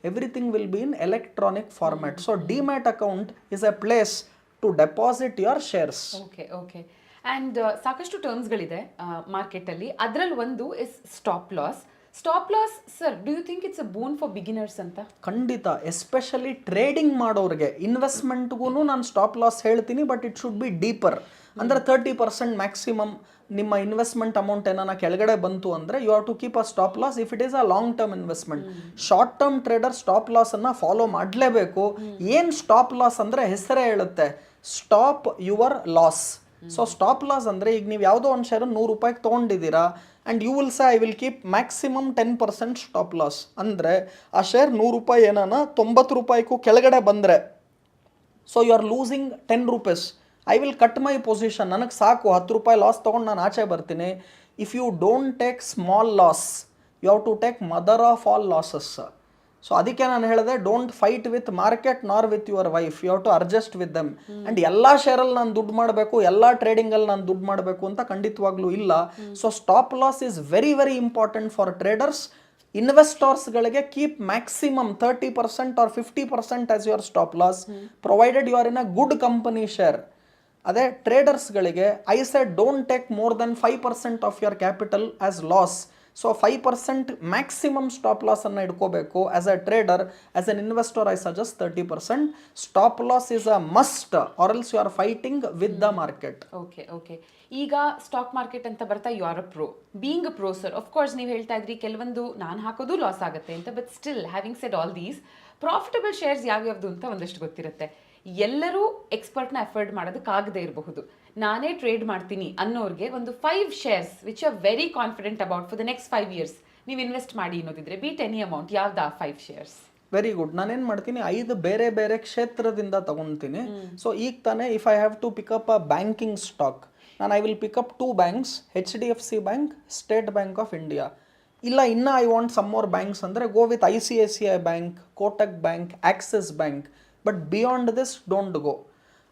everything will be in electronic format. So demat account is a place to deposit your shares. Okay okay and ಸಾಕಷ್ಟು ಟರ್ಮ್ಸ್ಗಳಿದೆ ಮಾರ್ಕೆಟಲ್ಲಿ. ಅದರಲ್ಲಿ ಒಂದು is stop loss. Stop loss sir, do you think it's a boon for beginners ಅಂತ? ಖಂಡಿತ, especially trading ಮಾಡೋರಿಗೆ. ಇನ್ವೆಸ್ಟ್ಮೆಂಟ್ಗೂ ನಾನು ಸ್ಟಾಪ್ ಲಾಸ್ ಹೇಳ್ತೀನಿ, but it should be deeper. ಅಂದರೆ 30% ಮ್ಯಾಕ್ಸಿಮಮ್ ನಿಮ್ಮ ಇನ್ವೆಸ್ಟ್ಮೆಂಟ್ ಅಮೌಂಟ್ ಏನಾನ ಕೆಳಗಡೆ ಬಂತು ಅಂದರೆ you have to keep a stop loss if it is a long term investment. Short term trader stop ಲಾಸನ್ನು ಫಾಲೋ ಮಾಡಲೇಬೇಕು. ಏನು ಸ್ಟಾಪ್ ಲಾಸ್ ಅಂದರೆ ಹೆಸರೇ ಹೇಳುತ್ತೆ, stop your loss. So stop loss ಅಂದರೆ ಈಗ ನೀವು ಯಾವುದೋ ಒಂದು ಶೇರ್ 100 ರೂಪಾಯಿಗೆ ತೊಗೊಂಡಿದ್ದೀರಾ and you will say I will keep maximum 10% stop loss. ಅಂದರೆ ಆ ಶೇರ್ 100 ರೂಪಾಯಿ ಏನಾನ 90 ರೂಪಾಯಿಗೂ ಕೆಳಗಡೆ ಬಂದರೆ, so you are losing 10 rupees. I will cut my position, ನನಗೆ ಸಾಕು 10 ರೂಪಾಯಿ ಲಾಸ್ ತೊಗೊಂಡು ನಾನು ಆಚೆ ಬರ್ತೀನಿ. If you don't take small loss, you have to take mother of all losses. So ಅದಕ್ಕೆ ನಾನು ಹೇಳಿದೆ, don't fight with market nor with your wife, you have to adjust with them. And ಎಲ್ಲ ಶೇರಲ್ಲಿ ನಾನು ದುಡ್ಡು ಮಾಡಬೇಕು, ಎಲ್ಲ ಟ್ರೇಡಿಂಗಲ್ಲಿ ನಾನು ದುಡ್ಡು ಮಾಡಬೇಕು ಅಂತ ಖಂಡಿತವಾಗ್ಲೂ ಇಲ್ಲ. So stop loss is very very important for traders. ಇನ್ವೆಸ್ಟರ್ಸ್ಗಳಿಗೆ keep maximum 30% or 50% as your stop loss, provided you are in a good company share. ಅದೇ ಟ್ರೇಡರ್ಸ್ಗಳಿಗೆ I said don't take more than 5% of your capital as loss. So 5% maximum stop ಲಾಸನ್ನು ಇಟ್ಕೋಬೇಕು. As a trader, as an investor I suggest 30%. Stop loss is a must or else you are fighting with the market. Okay okay ಈಗ stock market ಅಂತ ಬರ್ತಾ you are a pro. Being a pro sir, of course ನೀವು ಹೇಳ್ತಾ ಇದ್ರಿ ಕೆಲವೊಂದು ನಾನು ಹಾಕೋದು loss ಆಗುತ್ತೆ ಅಂತ, but still having said all these, profitable shares ಯಾವ್ಯಾವ್ದು ಅಂತ ಒಂದಷ್ಟು ಗೊತ್ತಿರುತ್ತೆ. ಎಲ್ಲರೂ ಎಕ್ಸ್ಪರ್ಟ್ನ ಅಫೋರ್ಡ್ ಮಾಡೋದಕ್ಕಾಗದೇ ಇರಬಹುದು. ನಾನೇ ಟ್ರೇಡ್ ಮಾಡ್ತೀನಿ ಅನ್ನೋರಿಗೆ ಒಂದು 5 shares which are very confident about for the next 5 years ನೀವು ಇನ್ವೆಸ್ಟ್ ಮಾಡಿ ಅನ್ನೋದಿದ್ರೆ, ಬೀಟ್ ಎನಿ ಅಮೌಂಟ್, ಯಾವ್ದು 5 shares? Very good. ನಾನೇನು ಮಾಡ್ತೀನಿ, 5 ಬೇರೆ ಬೇರೆ ಕ್ಷೇತ್ರದಿಂದ ತಗೊತೀನಿ. ಸೊ ಈಗ ತಾನೇ if I have to pick up a banking stock, ನಾನು I will pick up 2 banks, HDFC bank, State Bank of India. ಇಲ್ಲ ಇನ್ನು I want some more banks ಅಂದರೆ go with ICICI bank, Kotak bank, Axis bank. But beyond this don't go.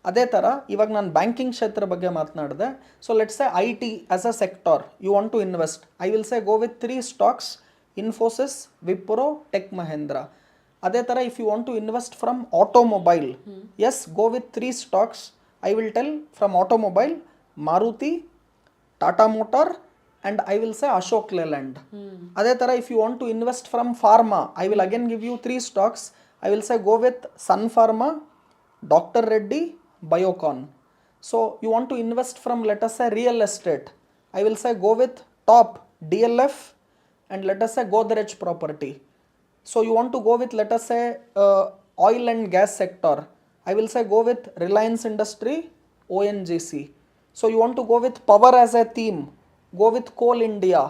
ಅದೇ ಥರ ಇವಾಗ ನಾನು banking ಕ್ಷೇತ್ರ ಬಗ್ಗೆ ಮಾತನಾಡಿದೆ. So let's say IT as a sector you want to invest, I will say go with 3 stocks, Infosys, Wipro, Tech Mahindra. ಅದೇ ಥರ if you want to invest from automobile, yes go with 3 stocks, I will tell from automobile, Maruti, Tata motor and I will say Ashok Leyland. ಅದೇ ಥರ if you want to invest from pharma, I will again give you 3 stocks, I will say go with Sun Pharma, Dr. Reddy, Biocon. So you want to invest from, let us say, real estate, I will say go with Top, DLF, and let us say Godrej Property. So you want to go with, let us say, oil and gas sector, I will say go with Reliance Industry, ONGC. So you want to go with power as a theme, go with Coal India.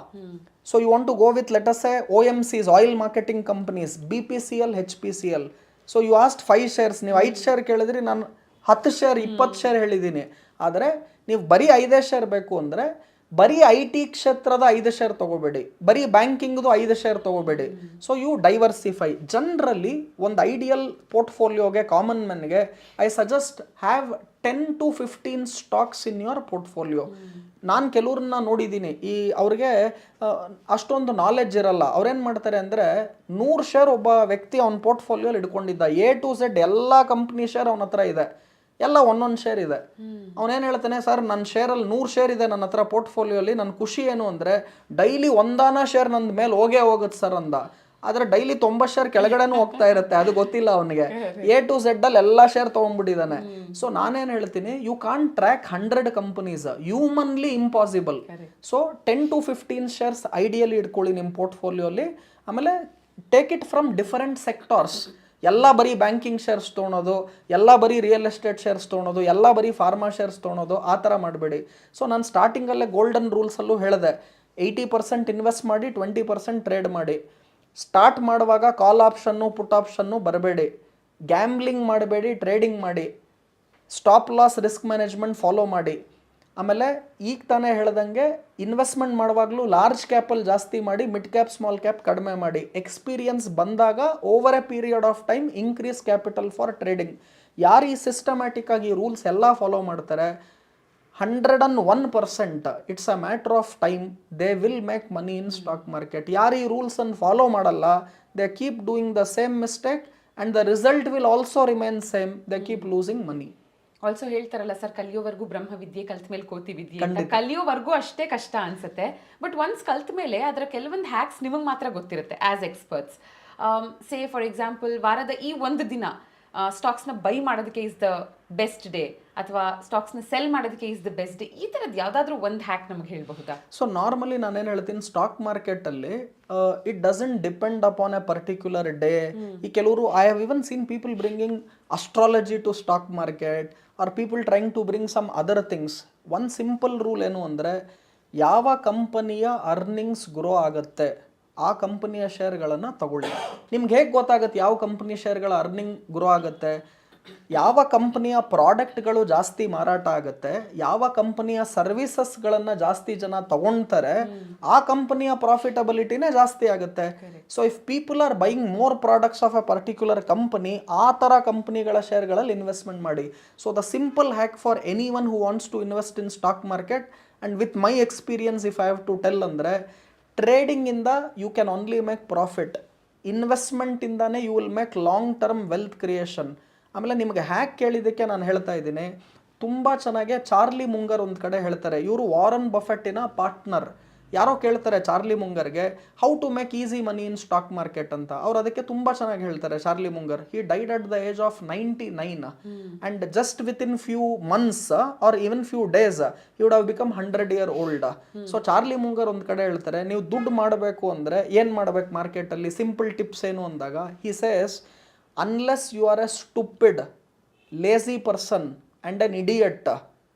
So you want to go with, let us say, OMCs, oil marketing companies, BPCL, HPCL. So you asked 5 shares, ನೀವು 5 share ಕೇಳಿದ್ರಿ, ನಾನು 10 share 20 share ಹೇಳಿದ್ದೀನಿ. ಆದರೆ ನೀವು ಬರೀ 5 share ಬೇಕು ಅಂದರೆ ಬರೀ IT ಕ್ಷೇತ್ರದ 5 share ತೊಗೋಬೇಡಿ, ಬರೀ ಬ್ಯಾಂಕಿಂಗ್ದು 5 share ತೊಗೋಬೇಡಿ. So you diversify. ಜನರಲಿ ಒಂದು ಐಡಿಯಲ್ ಪೋರ್ಟ್ಫೋಲಿಯೋಗೆ, ಕಾಮನ್ ಮ್ಯಾನ್ಗೆ I suggest have 10 to 15 stocks in your portfolio. ನಾನು ಕೆಲವ್ರನ್ನ ನೋಡಿದ್ದೀನಿ, ಈ ಅವ್ರಿಗೆ ಅಷ್ಟೊಂದು ನಾಲೆಡ್ಜ್ ಇರಲ್ಲ. ಅವ್ರೇನು ಮಾಡ್ತಾರೆ ಅಂದರೆ 100 share ಒಬ್ಬ ವ್ಯಕ್ತಿ ಅವನ ಪೋರ್ಟ್ಫೋಲಿಯೋಲಿ ಇಟ್ಕೊಂಡಿದ್ದ, A to Z ಎಲ್ಲ ಕಂಪ್ನಿ ಶೇರ್ ಅವನ ಹತ್ರ ಇದೆ, ಎಲ್ಲ ಒಂದೊಂದು ಶೇರ್ ಇದೆ. ಅವನೇನು ಹೇಳ್ತಾನೆ, ಸರ್ ನನ್ನ ಶೇರಲ್ಲಿ 100 share ಇದೆ ನನ್ನ ಹತ್ರ ಪೋರ್ಟ್ಫೋಲಿಯೋಲಿ, ನನ್ನ ಖುಷಿ ಏನು ಅಂದರೆ ಡೈಲಿ ಒಂದಾನ ಶೇರ್ ನನ್ನ ಮೇಲೆ ಹೋಗೇ ಹೋಗುತ್ತೆ ಸರ್ ಅಂದ. ಆದರೆ ಡೈಲಿ 90 share ಕೆಳಗಡೆನೂ ಹೋಗ್ತಾ ಇರುತ್ತೆ, ಅದು ಗೊತ್ತಿಲ್ಲ ಅವನಿಗೆ. A to Z ಅಲ್ಲಿ ಎಲ್ಲ ಶೇರ್ ತೊಗೊಂಡ್ಬಿಟ್ಟಿದ್ದಾನೆ. ಸೊ ನಾನೇನು ಹೇಳ್ತೀನಿ, you can't track 100 companies, humanly impossible. So 10 to 15 shares ideally ಇಟ್ಕೊಳ್ಳಿ ನಿಮ್ಮ ಪೋರ್ಟ್ಫೋಲಿಯೋಲಿ. ಆಮೇಲೆ take it from different sectors. ಎಲ್ಲ ಬರೀ ಬ್ಯಾಂಕಿಂಗ್ ಶೇರ್ಸ್ ತೊಗೊಳೋದು, ಎಲ್ಲ ಬರೀ ರಿಯಲ್ ಎಸ್ಟೇಟ್ ಶೇರ್ಸ್ ತೊಗೊಳೋದು, ಎಲ್ಲ ಬರೀ ಫಾರ್ಮಾ ಶೇರ್ಸ್ ತೊಗೊಳೋದು, ಆ ಥರ ಮಾಡಬೇಡಿ. ಸೊ ನಾನು ಸ್ಟಾರ್ಟಿಂಗಲ್ಲೇ ಗೋಲ್ಡನ್ ರೂಲ್ಸಲ್ಲೂ ಹೇಳಿದೆ, 80% ಇನ್ವೆಸ್ಟ್ ಮಾಡಿ, 20% ಟ್ರೇಡ್ ಮಾಡಿ. ಸ್ಟಾರ್ಟ್ ಮಾಡುವಾಗ ಕಾಲ್ ಆಪ್ಷನ್ನು, ಪುಟ್ ಆಪ್ಷನ್ನು ಬರಬೇಡಿ, ಗ್ಯಾಮ್ಲಿಂಗ್ ಮಾಡಬೇಡಿ, ಟ್ರೇಡಿಂಗ್ ಮಾಡಿ, stop loss risk management follow ಮಾಡಿ. ಆಮೇಲೆ ಈಗ ತಾನೇ ಹೇಳ್ದಂಗೆ ಇನ್ವೆಸ್ಟ್ಮೆಂಟ್ ಮಾಡುವಾಗಲೂ ಲಾರ್ಜ್ ಕ್ಯಾಪಲ್ಲಿ ಜಾಸ್ತಿ ಮಾಡಿ, ಮಿಡ್ ಕ್ಯಾಪ್ ಸ್ಮಾಲ್ ಕ್ಯಾಪ್ ಕಡಿಮೆ ಮಾಡಿ. ಎಕ್ಸ್ಪೀರಿಯನ್ಸ್ ಬಂದಾಗ over A period of time increase capital for trading. ಯಾರು ಈ ಸಿಸ್ಟಮ್ಯಾಟಿಕ್ ಆಗಿ ರೂಲ್ಸ್ ಎಲ್ಲ ಫಾಲೋ ಮಾಡ್ತಾರೆ, 101% it's a matter of time they will make money in stock market. ಯಾರು ಈ ರೂಲ್ಸನ್ನು ಫಾಲೋ ಮಾಡಲ್ಲ, they keep doing the same mistake and the result will also remain same, they keep losing money. Also ಹೇಳ್ತಾರಲ್ಲ sir, ಕಲಿಯೋವರೆಗೂ ಬ್ರಹ್ಮ ವಿದ್ಯೆ, ಕಲ್ತ ಮೇಲೆ ಕೋತಿ ವಿದ್ಯೆ ಅಂತ. ಕಲಿಯೋವರೆಗೂ ಅಷ್ಟೇ ಕಷ್ಟ ಅನ್ಸುತ್ತೆ, ಬಟ್ ಒನ್ಸ್ ಕಲ್ತ ಮೇಲೆ ಅದರ ಕೆಲವೊಂದು ಹ್ಯಾಕ್ಸ್ ನಿಮಗೆ ಮಾತ್ರ ಗೊತ್ತಿರುತ್ತೆ as experts. Say for example, ವಾರದ ಈ ಒಂದು ದಿನ ಸ್ಟಾಕ್ಸ್ನ ಬೈ ಮಾಡೋದಕ್ಕೆ ಇಸ್ ದ ಬೆಸ್ಟ್ ಡೇ, ಅಥವಾ ಸ್ಟಾಕ್ಸ್ನ ಸೆಲ್ ಮಾಡೋದಕ್ಕೆ ಇಸ್ ದ ಬೆಸ್ಟ್ ಡೇ, ಈ ಥರದ್ದು ಯಾವುದಾದ್ರೂ ಒಂದು ಹ್ಯಾಕ್ ನಮಗೆ ಹೇಳಬಹುದಾ? ಸೊ ನಾರ್ಮಲಿ ನಾನೇನು ಹೇಳ್ತೀನಿ, ಸ್ಟಾಕ್ ಮಾರ್ಕೆಟಲ್ಲಿ it doesn't depend upon a particular day. ಈ ಕೆಲವರು, I have even seen people bringing astrology to stock market or people trying to bring some other things. One simple rule ಏನು ಅಂದರೆ, ಯಾವ ಕಂಪನಿಯ earnings grow ಆಗುತ್ತೆ ಆ ಕಂಪನಿಯ ಶೇರ್ಗಳನ್ನು ತಗೊಳ್ಳಿ. ನಿಮ್ಗೆ ಹೇಗೆ ಗೊತ್ತಾಗುತ್ತೆ ಯಾವ ಕಂಪನಿ ಶೇರ್ಗಳ ಅರ್ನಿಂಗ್ ಗ್ರೋ ಆಗುತ್ತೆ? ಯಾವ ಕಂಪನಿಯ ಪ್ರಾಡಕ್ಟ್ಗಳು ಜಾಸ್ತಿ ಮಾರಾಟ ಆಗುತ್ತೆ, ಯಾವ ಕಂಪನಿಯ ಸರ್ವಿಸಸ್ಗಳನ್ನು ಜಾಸ್ತಿ ಜನ ತಗೊಳ್ತಾರೆ, ಆ ಕಂಪನಿಯ ಪ್ರಾಫಿಟಬಿಲಿಟಿನೇ ಜಾಸ್ತಿ ಆಗುತ್ತೆ. So if people are buying more products of a particular company, ಆ ಥರ ಕಂಪನಿಗಳ ಶೇರ್ಗಳಲ್ಲಿ ಇನ್ವೆಸ್ಟ್ಮೆಂಟ್ ಮಾಡಿ. So the simple hack for anyone who wants to invest in stock market, and with my experience if I have to tell ಅಂದರೆ, ಟ್ರೇಡಿಂಗಿಂದ you can only make profit, ಇನ್ವೆಸ್ಟ್ಮೆಂಟಿಂದಾನೇ you will make long term wealth creation. ಆಮೇಲೆ ನಿಮಗೆ hack ಕೇಳಿದ್ದಕ್ಕೆ ನಾನು ಹೇಳ್ತಾ ಇದ್ದೀನಿ, ತುಂಬ ಚೆನ್ನಾಗಿ ಚಾರ್ಲಿ ಮುಂಗರ್ ಒಂದು ಕಡೆ ಹೇಳ್ತಾರೆ, ಇವರು ವಾರನ್ ಬಫೆಟ್ಟಿನ ಪಾರ್ಟ್ನರ್. ಯಾರೋ ಕೇಳ್ತಾರೆ ಚಾರ್ಲಿ ಮುಂಗರ್ಗೆ, how to make easy money in stock market ಅಂತ. ಅವ್ರು ಅದಕ್ಕೆ ತುಂಬ ಚೆನ್ನಾಗಿ ಹೇಳ್ತಾರೆ. Charlie Munger, he died at the age of 99 and just within few months or even few days he would have become 100 year old. ಸೊ Charlie Munger ಒಂದು ಕಡೆ ಹೇಳ್ತಾರೆ, ನೀವು ದುಡ್ಡು ಮಾಡಬೇಕು ಅಂದರೆ ಏನು ಮಾಡಬೇಕು ಮಾರ್ಕೆಟಲ್ಲಿ, ಸಿಂಪಲ್ ಟಿಪ್ಸ್ ಏನು ಅಂದಾಗ, he says, unless you are a stupid, lazy person and an idiot,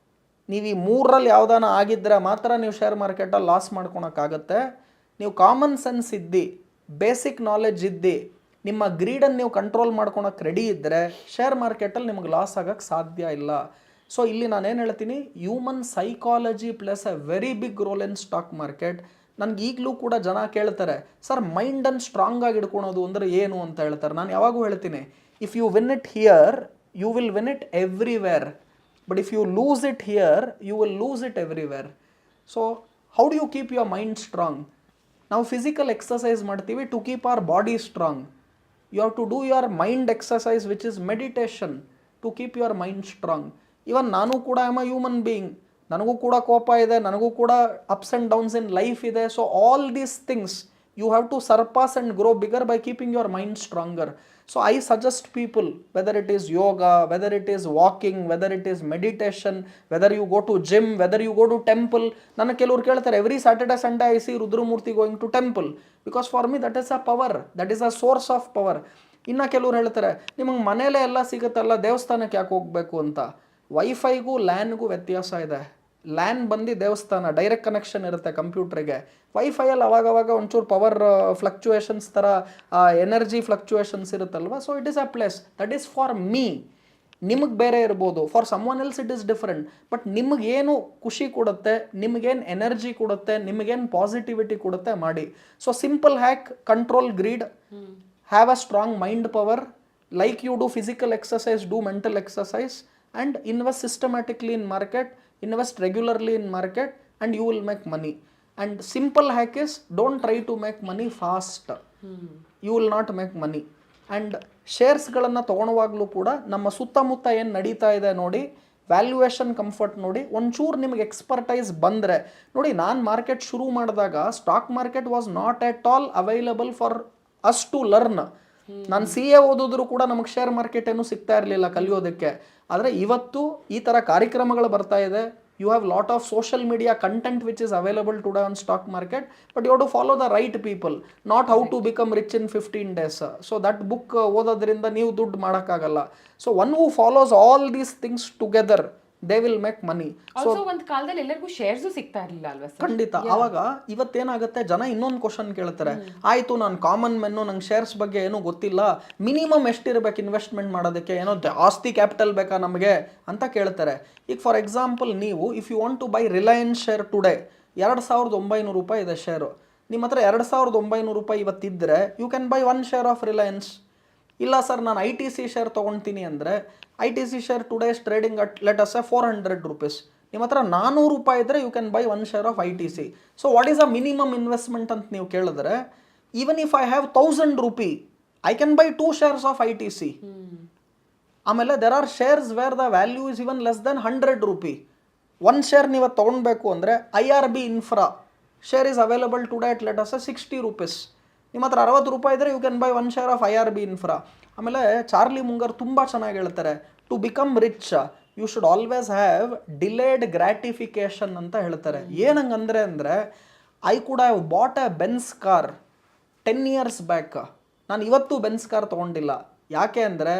ನೀವು ಈ ಮೂರರಲ್ಲಿ ಯಾವುದಾನ ಆಗಿದ್ದರೆ ಮಾತ್ರ ನೀವು ಶೇರ್ ಮಾರ್ಕೆಟಲ್ಲಿ ಲಾಸ್ ಮಾಡ್ಕೊಳಕ್ಕಾಗತ್ತೆ. ನೀವು ಕಾಮನ್ ಸೆನ್ಸ್ ಇದ್ದು, ಬೇಸಿಕ್ ನಾಲೆಡ್ಜ್ ಇದ್ದು, ನಿಮ್ಮ ಗ್ರೀಡನ್ನು ನೀವು ಕಂಟ್ರೋಲ್ ಮಾಡ್ಕೊಳಕ್ಕೆ ರೆಡಿ ಇದ್ದರೆ ಶೇರ್ ಮಾರ್ಕೆಟಲ್ಲಿ ನಿಮಗೆ ಲಾಸ್ ಆಗೋಕ್ಕೆ ಸಾಧ್ಯ ಇಲ್ಲ. ಸೊ ಇಲ್ಲಿ ನಾನೇನು ಹೇಳ್ತೀನಿ, human psychology plays a very big role in stock market. ನನಗೆ ಈಗಲೂ ಕೂಡ ಜನ ಕೇಳ್ತಾರೆ, ಸರ್ ಮೈಂಡನ್ನು ಸ್ಟ್ರಾಂಗ್ ಆಗಿ ಇಟ್ಕೊಳೋದು ಅಂದರೆ ಏನು ಅಂತ ಹೇಳ್ತಾರೆ. ನಾನು ಯಾವಾಗೂ ಹೇಳ್ತೀನಿ, if you win it here you will win it everywhere, but if you lose it here you will lose it everywhere. So how do you keep your mind strong? ನಾವು physical exercise ಮಾಡ್ತೀವಿ to keep our body strong. You have to do your mind exercise which is meditation to keep your mind strong. Even ನಾನು ಕೂಡ I am a human being, ನನಗೂ ಕೂಡ ಕೋಪ ಇದೆ, ನನಗೂ ಕೂಡ ups and downs in life ಇದೆ. So all these things you have to surpass and grow bigger by keeping your mind stronger. So I suggest people, whether it is yoga, whether it is walking, whether it is meditation, whether you go to gym, whether you go to temple. ನನಗೆ ಕೆಲವ್ರು ಕೇಳ್ತಾರೆ, every Saturday Sunday I see Rudramurthy going to temple, because for me that is a power, that is a source of power. ಇನ್ನು ಕೆಲವ್ರು ಹೇಳ್ತಾರೆ, ನಿಮಗೆ ಮನೇಲೇ ಎಲ್ಲ ಸಿಗುತ್ತಲ್ಲ, ದೇವಸ್ಥಾನಕ್ಕೆ ಯಾಕೆ ಹೋಗಬೇಕು ಅಂತ. ವೈಫೈಗೂ ಲ್ಯಾನ್ಗೂ ವ್ಯತ್ಯಾಸ ಇದೆ. ಲ್ಯಾನ್ ಬಂದು ದೇವಸ್ಥಾನ ಡೈರೆಕ್ಟ್ ಕನೆಕ್ಷನ್ ಇರುತ್ತೆ ಕಂಪ್ಯೂಟ್ರಿಗೆ. ವೈಫೈಯಲ್ಲಿ ಅವಾಗವಾಗ ಒಂಚೂರು ಪವರ್ ಫ್ಲಕ್ಚುಯೇಷನ್ಸ್ ಥರ ಎನರ್ಜಿ ಫ್ಲಕ್ಚುಯೇಷನ್ಸ್ ಇರುತ್ತಲ್ವ. So it is a place that is for me. ನಿಮಗೆ ಬೇರೆ ಇರ್ಬೋದು, for someone else it is different. But ನಿಮಗೇನು ಖುಷಿ ಕೊಡುತ್ತೆ, ನಿಮಗೇನು ಎನರ್ಜಿ ಕೊಡುತ್ತೆ, ನಿಮಗೇನು ಪಾಸಿಟಿವಿಟಿ ಕೊಡುತ್ತೆ ಮಾಡಿ. So simple hack, control greed, have a strong mind power, like you do physical exercise, do mental exercise, and invest systematically in market, invest regularly in market, and you will make money. And simple hack is, don't try to make money fast, you will not make money. And ಶೇರ್ಸ್ಗಳನ್ನು ತೊಗೊಳುವಾಗಲೂ ಕೂಡ ನಮ್ಮ ಸುತ್ತಮುತ್ತ ಏನು ನಡೀತಾ ಇದೆ ನೋಡಿ, valuation comfort ನೋಡಿ, ಒಂಚೂರು ನಿಮಗೆ ಎಕ್ಸ್ಪರ್ಟೈಸ್ ಬಂದರೆ ನೋಡಿ. ನಾನು ಮಾರ್ಕೆಟ್ ಶುರು ಮಾಡಿದಾಗ stock market was not at all available for us to learn. ನಾನು CA ಓದಿದ್ರು ಕೂಡ ನಮಗೆ ಶೇರ್ ಮಾರ್ಕೆಟ್ ಏನೂ ಸಿಗ್ತಾ ಇರಲಿಲ್ಲ ಕಲಿಯೋದಕ್ಕೆ. ಆದರೆ ಇವತ್ತು ಈ ಥರ ಕಾರ್ಯಕ್ರಮಗಳು ಬರ್ತಾ ಇದೆ. You have lot of social media content which is available today on stock market, but you have to follow the right people, not how to become rich in 15 days. So that book ಓದೋದ್ರಿಂದ ನೀವು ದುಡ್ಡು ಮಾಡೋಕ್ಕಾಗಲ್ಲ. So one who follows all these things together, they will make money. So ಒಂದು ಕಾಲದಲ್ಲಿ ಎಲ್ಲರಿಗೂ shares ಸಿಗ್ತಾ ಇರಲಿಲ್ಲ ಅಲ್ವಾ ಸರ್? ಖಂಡಿತ. ಆವಾಗ ಇವತ್ತೇನಾಗುತ್ತೆ, ಜನ ಇನ್ನೊಂದು ಕ್ವಶನ್ ಕೇಳ್ತಾರೆ, ಆಯಿತು ನಾನು ಕಾಮನ್ ಮೆನ್ನು, ನಂಗೆ ಶೇರ್ಸ್ ಬಗ್ಗೆ ಏನೂ ಗೊತ್ತಿಲ್ಲ, ಮಿನಿಮಮ್ ಎಷ್ಟಿರಬೇಕು ಇನ್ವೆಸ್ಟ್ಮೆಂಟ್ ಮಾಡೋದಕ್ಕೆ, ಏನೋ ಜಾಸ್ತಿ ಕ್ಯಾಪಿಟಲ್ ಬೇಕಾ ನಮಗೆ ಅಂತ ಕೇಳ್ತಾರೆ. ಈಗ ಫಾರ್ ಎಕ್ಸಾಂಪಲ್, ನೀವು if you want to buy Reliance share today, 2900 ರೂಪಾಯಿ ಇದೆ ಶೇರು. ನಿಮ್ಮ ಹತ್ರ 2900 ರೂಪಾಯಿ ಇವತ್ತಿದ್ದರೆ you can buy 1 share of Reliance. ಇಲ್ಲ ಸರ್ ನಾನು ITC ಶೇರ್ ತೊಗೊಳ್ತೀನಿ ಅಂದರೆ, ITC share today is trading at ಲೆಟ್ ಅಸ್ 400 rupees. ನಿಮ್ಮ ಹತ್ರ 400 ರೂಪಾಯಿ ಇದ್ದರೆ you can buy 1 share of ITC. So what is a minimum investment ಅಂತ ನೀವು ಕೇಳಿದ್ರೆ, even if I have 1000 rupee I can buy 2 shares of ITC. ಆಮೇಲೆ there are shares where the value is even less than 100 rupee. ಒಂದು share ನೀವು ತೊಗೊಳ್ಬೇಕು ಅಂದರೆ IRB infra share is available today at ಲೆಟ್ ಅಸ್ 60 ರೂಪೀಸ್. ನಿಮ್ಮ ಹತ್ರ 60 ರೂಪಾಯಿ ಇದ್ದರೆ you can buy 1 share of IRB infra. ಆಮೇಲೆ ಚಾರ್ಲಿ ಮುಂಗರ್ ತುಂಬ ಚೆನ್ನಾಗಿ ಹೇಳ್ತಾರೆ, to become rich you should always have delayed gratification ಅಂತ ಹೇಳ್ತಾರೆ. ಏನಂಗಂದ್ರೆ ಅಂದರೆ I could have bought a Benz car 10 years back. ನಾನು ಇವತ್ತು ಬೆನ್ಸ್ ಕಾರ್ ತೊಗೊಂಡಿಲ್ಲ. ಯಾಕೆ ಅಂದರೆ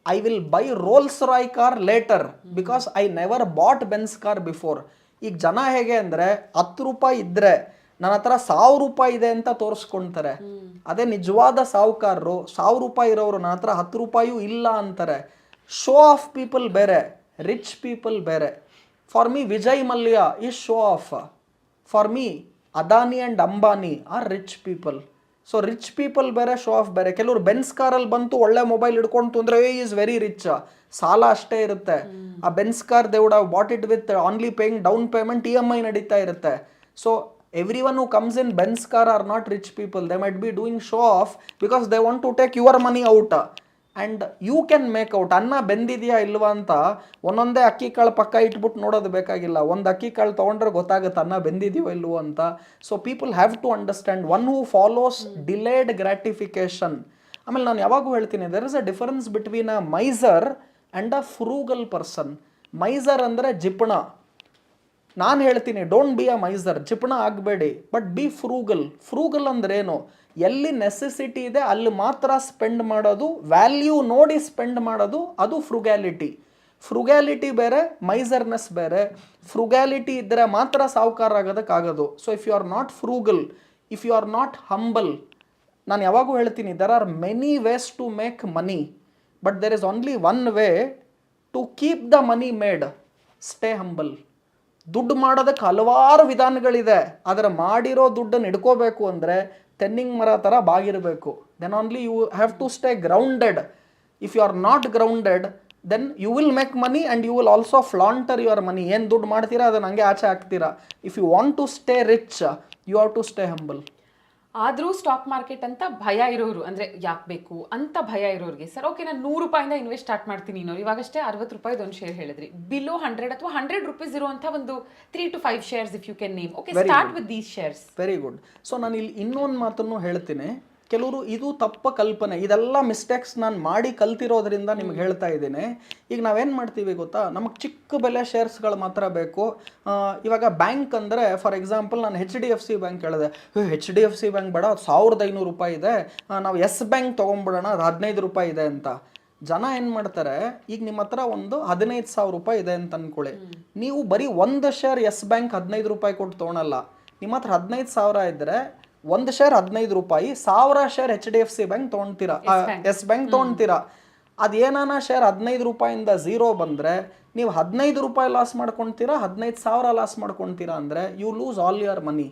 I will buy Rolls Royce car later because I never bought Benz car before. ಈಗ ಜನ ಹೇಗೆ ಅಂದರೆ 10 ರೂಪಾಯಿ ಇದ್ದರೆ ನನ್ನ ಹತ್ರ 1000 ರೂಪಾಯಿ ಇದೆ ಅಂತ ತೋರಿಸ್ಕೊಳ್ತಾರೆ. ಅದೇ ನಿಜವಾದ ಸಾಹುಕಾರರು 1000 ರೂಪಾಯಿ ಇರೋರು ನನ್ನ ಹತ್ರ 10 ರೂಪಾಯಿಯೂ ಇಲ್ಲ ಅಂತಾರೆ. ಶೋ ಆಫ್ ಪೀಪಲ್ ಬೇರೆ, ರಿಚ್ ಪೀಪಲ್ ಬೇರೆ. For me Vijay Mallya is show of. For me Adani and Ambani R rich people. So rich people ಬೇರೆ, ಶೋ ಆಫ್ ಬೇರೆ. ಕೆಲವರು ಬೆನ್ಸ್ ಕಾರಲ್ಲಿ ಬಂತು ಒಳ್ಳೆ ಮೊಬೈಲ್ ಹಿಡ್ಕೊಂಡು ಅಂದರೆ ಈಸ್ ವೆರಿ ರಿಚ್. ಸಾಲ ಅಷ್ಟೇ ಇರುತ್ತೆ. ಆ Benz car they would have bought it with only paying down payment, EMI ನಡೀತಾ ಇರುತ್ತೆ. So everyone who comes in Benz car are not rich people. They might be doing show off because they want to take your money out and you can make out. ಅನ್ನ ಬೆಂದಿದೆಯಾ ಇಲ್ವಾ ಅಂತ ಒಂದೊಂದೇ ಅಕ್ಕಿ ಕಾಳು ಪಕ್ಕ ಇಟ್ಬಿಟ್ಟು ನೋಡೋದು ಬೇಕಾಗಿಲ್ಲ. ಒಂದು ಅಕ್ಕಿ ಕಾಳು ತೊಗೊಂಡ್ರೆ ಗೊತ್ತಾಗುತ್ತೆ ಅನ್ನ ಬೆಂದಿದೆಯೋ ಇಲ್ವೋ ಅಂತ. So people have to understand one who follows delayed gratification. ಆಮೇಲೆ ನಾನು ಯಾವಾಗೂ ಹೇಳ್ತೀನಿ, there is a difference between a miser and a frugal person. Miser ಅಂದರೆ ಜಿಪಣ. ನಾನು ಹೇಳ್ತೀನಿ ಡೋಂಟ್ ಬಿ ಅ ಮೈಸರ್, ಜಿಪಣ ಆಗಬೇಡಿ, ಬಟ್ ಬಿ ಫ್ರೂಗಲ್. ಫ್ರೂಗಲ್ ಅಂದ್ರೇನು? ಎಲ್ಲಿ ನೆಸೆಸಿಟಿ ಇದೆ ಅಲ್ಲಿ ಮಾತ್ರ ಸ್ಪೆಂಡ್ ಮಾಡೋದು, ವ್ಯಾಲ್ಯೂ ನೋಡಿ ಸ್ಪೆಂಡ್ ಮಾಡೋದು, ಅದು ಫ್ರುಗ್ಯಾಲಿಟಿ. ಫ್ರುಗ್ಯಾಲಿಟಿ ಬೇರೆ, ಮೈಸರ್ನೆಸ್ ಬೇರೆ. ಫ್ರುಗ್ಯಾಲಿಟಿ ಇದ್ದರೆ ಮಾತ್ರ ಸಾಹುಕಾರ ಆಗೋದಕ್ಕಾಗೋದು. So if you are not frugal, if you are not humble, ನಾನು ಯಾವಾಗೂ ಹೇಳ್ತೀನಿ there are many ways to make money but there is only one way to keep the money made. Stay humble. ದುಡ್ಡು ಮಾಡೋದಕ್ಕೆ ಹಲವಾರು ವಿಧಾನಗಳಿದೆ, ಆದರೆ ಮಾಡಿರೋ ದುಡ್ಡನ್ನು ಹಿಡ್ಕೋಬೇಕು ಅಂದರೆ ತೆನ್ನಿಂಗ್ ಮರ ಥರ ಬಾಗಿರಬೇಕು. Then only you have to stay grounded. If you are not grounded then you will make money and you will also flaunt your money. ಏನು ದುಡ್ಡು ಮಾಡ್ತೀರಾ ಅದನ್ನು ಹಂಗೆ ಆಚೆ ಹಾಕ್ತೀರಾ. If you want to stay rich you have to stay humble. ಆದರೂ stock market ಅಂತ ಭಯ ಇರೋರು, ಅಂದರೆ ಯಾಕೆ ಬೇಕು ಅಂತ ಭಯ ಇರೋರಿಗೆ, ಸರ್ ಓಕೆ ನಾನು 100 ರೂಪಾಯಿಂದ ಇನ್ವೆಸ್ಟ್ ಸ್ಟಾರ್ಟ್ ಮಾಡ್ತೀನಿ ಅನ್ನೋರು ಇವಾಗಷ್ಟೇ 60 ರೂಪಾಯಿದು ಒಂದು ಶೇರ್ ಹೇಳಿದ್ರಿ. ಬಿಲೋ 100 ಅಥವಾ 100 ರೂಪೀಸ್ ಇರುವಂಥ ಒಂದು 3 to 5 shares if you can name. Okay, start with these shares. Very good. So ನಾನು ಇಲ್ಲಿ ಇನ್ನೊಂದು ಮಾತನ್ನು ಹೇಳ್ತೀನಿ. ಕೆಲವರು ಇದು ತಪ್ಪ ಕಲ್ಪನೆ, ಇದೆಲ್ಲ ಮಿಸ್ಟೇಕ್ಸ್ ನಾನು ಮಾಡಿ ಕಲ್ತಿರೋದ್ರಿಂದ ನಿಮ್ಗೆ ಹೇಳ್ತಾ ಇದ್ದೀನಿ. ಈಗ ನಾವೇನು ಮಾಡ್ತೀವಿ ಗೊತ್ತಾ, ನಮಗೆ ಚಿಕ್ಕ ಬೆಲೆ ಶೇರ್ಸ್ಗಳು ಮಾತ್ರ ಬೇಕು. ಇವಾಗ ಬ್ಯಾಂಕ್ ಅಂದರೆ ಫಾರ್ ಎಕ್ಸಾಂಪಲ್ ನಾನು HDFC ಬ್ಯಾಂಕ್ ಹೇಳಿದೆ, HDFC ಬ್ಯಾಂಕ್ ಬೇಡ, 1500 ರೂಪಾಯಿ ಇದೆ, ನಾವು ಎಸ್ ಬ್ಯಾಂಕ್ ತೊಗೊಂಡ್ಬಿಡೋಣ, ಅದು 15 ರೂಪಾಯಿ ಇದೆ ಅಂತ. ಜನ ಏನು ಮಾಡ್ತಾರೆ, ಈಗ ನಿಮ್ಮ ಹತ್ರ ಒಂದು 15,000 ರೂಪಾಯಿ ಇದೆ ಅಂತ ಅಂದ್ಕೊಳ್ಳಿ. ನೀವು ಬರೀ ಒಂದು ಶೇರ್ ಎಸ್ ಬ್ಯಾಂಕ್ 15 ರೂಪಾಯಿ ಕೊಟ್ಟು ತೊಗೊಳಲ್ಲ. ನಿಮ್ಮ ಹತ್ರ 15,000 ಇದ್ದರೆ ಒಂದು ಶೇರ್ 15 ರೂಪಾಯಿ, 1000 ಶೇರ್ HDFC ಬ್ಯಾಂಕ್ ತೊಗೊಳ್ತೀರಾ, ಎಸ್ ಬ್ಯಾಂಕ್ ತೊಗೊಳ್ತೀರಾ. ಅದೇನಾನ ಶೇರ್ 15 ರೂಪಾಯಿಂದ 0 ಬಂದರೆ ನೀವು 15 ರೂಪಾಯಿ ಲಾಸ್ ಮಾಡ್ಕೊಳ್ತೀರಾ, 15,000 ಲಾಸ್ ಮಾಡ್ಕೊಳ್ತೀರಾ ಅಂದರೆ you lose all your money.